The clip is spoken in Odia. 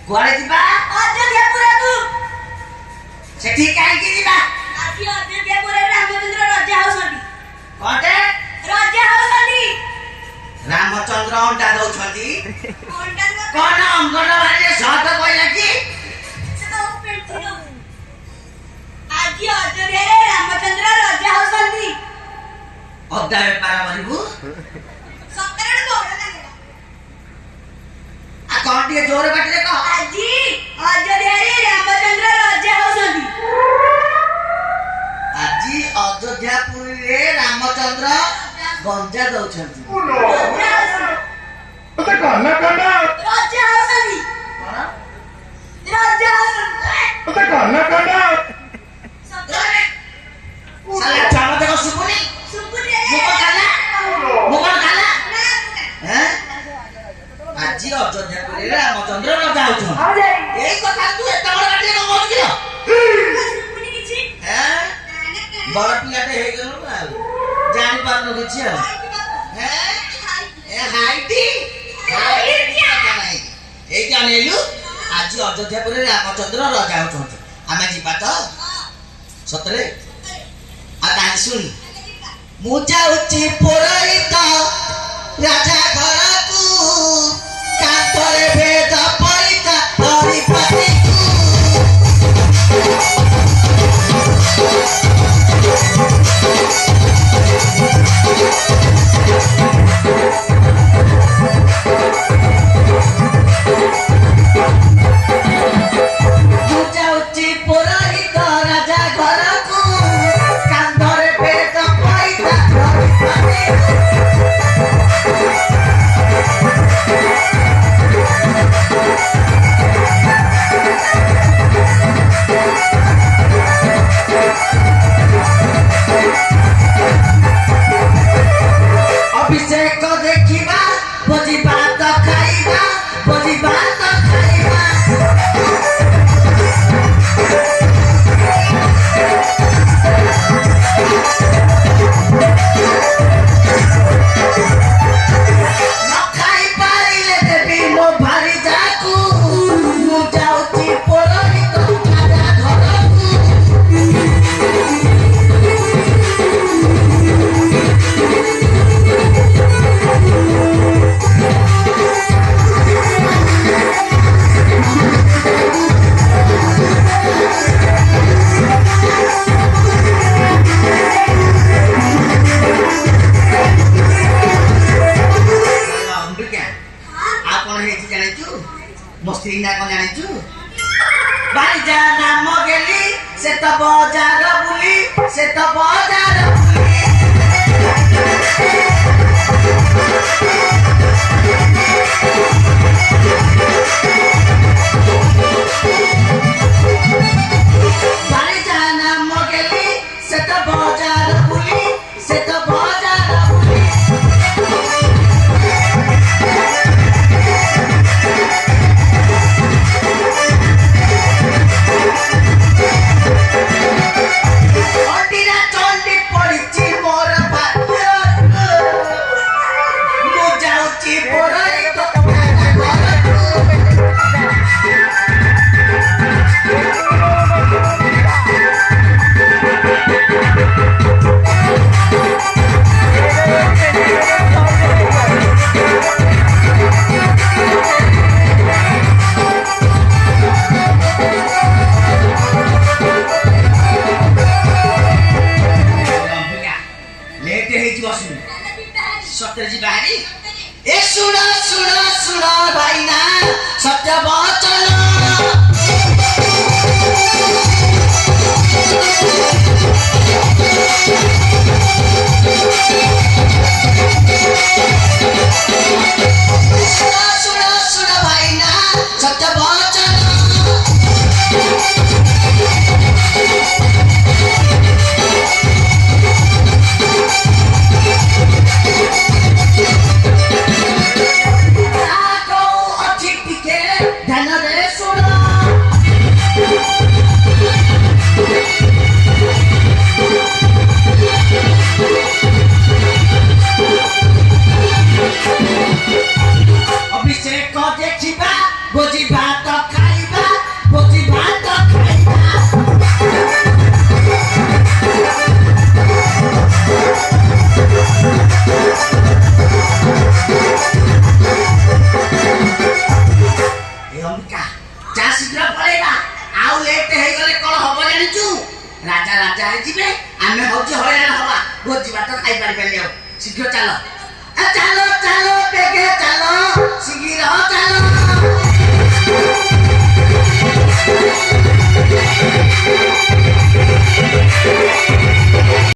କୁଆଡେ ଯିବା? ଅଯୋଧ୍ୟାପୁରକୁ। ସେଠି କାହିଁକି ଯିବା? ଆଜି ଅଯୋଧ୍ୟାପୁରରେ ରାମଚନ୍ଦ୍ର ରାଜା ହଉଛନ୍ତି। କଣଟେ? ରାଜା ହଉଛନ୍ତି। ରାମଚନ୍ଦ୍ର ଅଣ୍ଡା ଦଉଛନ୍ତି? ଅଣ୍ଡା କଣ ଅଙ୍ଗନବାଡିରେ ସତ କହିଲା କି? ସେ ତ ପେଣ୍ଠି ଦଉଛନ୍ତି। ଆଜି ଅଯୋଧ୍ୟାରେ ରାମଚନ୍ଦ୍ର ରାଜା ହଉଛନ୍ତି। ଅଦା ବେପାର କରିବୁ? ସତରେ ବଡ ଲାଗିଲା। ଆଉ କଣ ଟିକେ ଜୋର ପାଟିରେ କହ। ଆଜି ଅଯୋଧ୍ୟାରେ ରାମଚନ୍ଦ୍ର ରାଜା ହଉଛନ୍ତି। ଆଜି ଅଯୋଧ୍ୟାପୁରୀରେ ରାମଚନ୍ଦ୍ର ଗଞ୍ଜା ଦଉଛନ୍ତି। ରାଜା ହଉଛନ୍ତି। କଣ? ରାଜା ହଉଛନ୍ତି। ସତରେ ସାଲା ଛୁଆମତେ କଣ ଶୁଭୁନି? ସୁବୁନି। ମୁଁ କଣ କାଲା? ମୁଁ କଣ କାଲା? ନା ହେଁ? ଆଜି ଅଯୋଧ୍ୟାପୁରୀରେ ରାମଚନ୍ଦ୍ର ରଜା ହଉଛନ୍ତି। ଏଇ କଥା ତୁ ଏତେ ବଡ ପାଟିରେ କଣ କହୁଛୁ କିଲୋ? ସୁବୁନି କିଛି। ହେଁ? ବଡ ପିଲାଟେ ହେଇଗଲୁ ଆଉ ଜାଣିପାରୁନୁ କିଛି ଆଉ। ହେଁ? ଏ ହାଇଟି ଏଇଠି ଅନେଇଲୁ। ଆଜି ଅଯୋଧ୍ୟାପୁରରେ ରାମଚନ୍ଦ୍ର ରଜା ହଉଛନ୍ତି। ଆମେ ଯିବା ତ? ସତରେ? ଆଉ ତାହେଲେ ଶୁଣି, ମୁଁ ଯାଉଛି ପୁରୋହିତ ରାଜା ଘରକୁ, କାନ୍ଥରେ ଭେଦ ପଇତା ହରିପତିକୁ। ମୁଁ ଯାଉଛି ପୁରୋହିତ ରାଜା ଘରକୁ, କାନ୍ଧରେ ଭେଦ ପଇତା ହରିପତିକୁ। ଅଭିଷେକ ଦେଖିବା, ଭୋଜି ଭାତ ଖାଇବା, ଭୋଜି ଭାତ ଖାଇବା। ନ ଖାଇ ପାରିଲେ ଦେବି ମୋ ଭାରି ଯାକୁ, ମୁଁ ଯାଉଛି ପୁରୋହିତ ରାଜା ଘରକୁ। ଅମ୍ବିକା, ଆଉ କଣ ହେଇଛି ଜାଣିଛୁ? ମୋ ସ୍ତ୍ରୀ ନା କଣ ଜାଣିଛୁ? ବାଣିଜା ନାମ ଗେଲି, ସେ ତ ବଜାର ବୁଲି, ସେ ତ ବଜାର ବୁଲି। ବାଣିଜା ନାମ ଗେଲି, ସେ ତ ବଜାର ବୁଲି, ସେ ତ ବଜାର ବୁଲି। ଅଣ୍ଡିରା ଚଣ୍ଡି ପଡିଛି ମୋର ଭାଗ୍ୟ, ମୁଁ ଯାଉଛି ପୁରୋହିତ ରାଜା ଘରକୁ। ଅମ୍ବିକା, ଲେଟ୍ ହେଇଯିବ ଶୁଣି। ସତରେ ଯିବା ହାରି? ଏ ଶୁଣ ଶୁଣ ଶୁଣ ଭାଇନା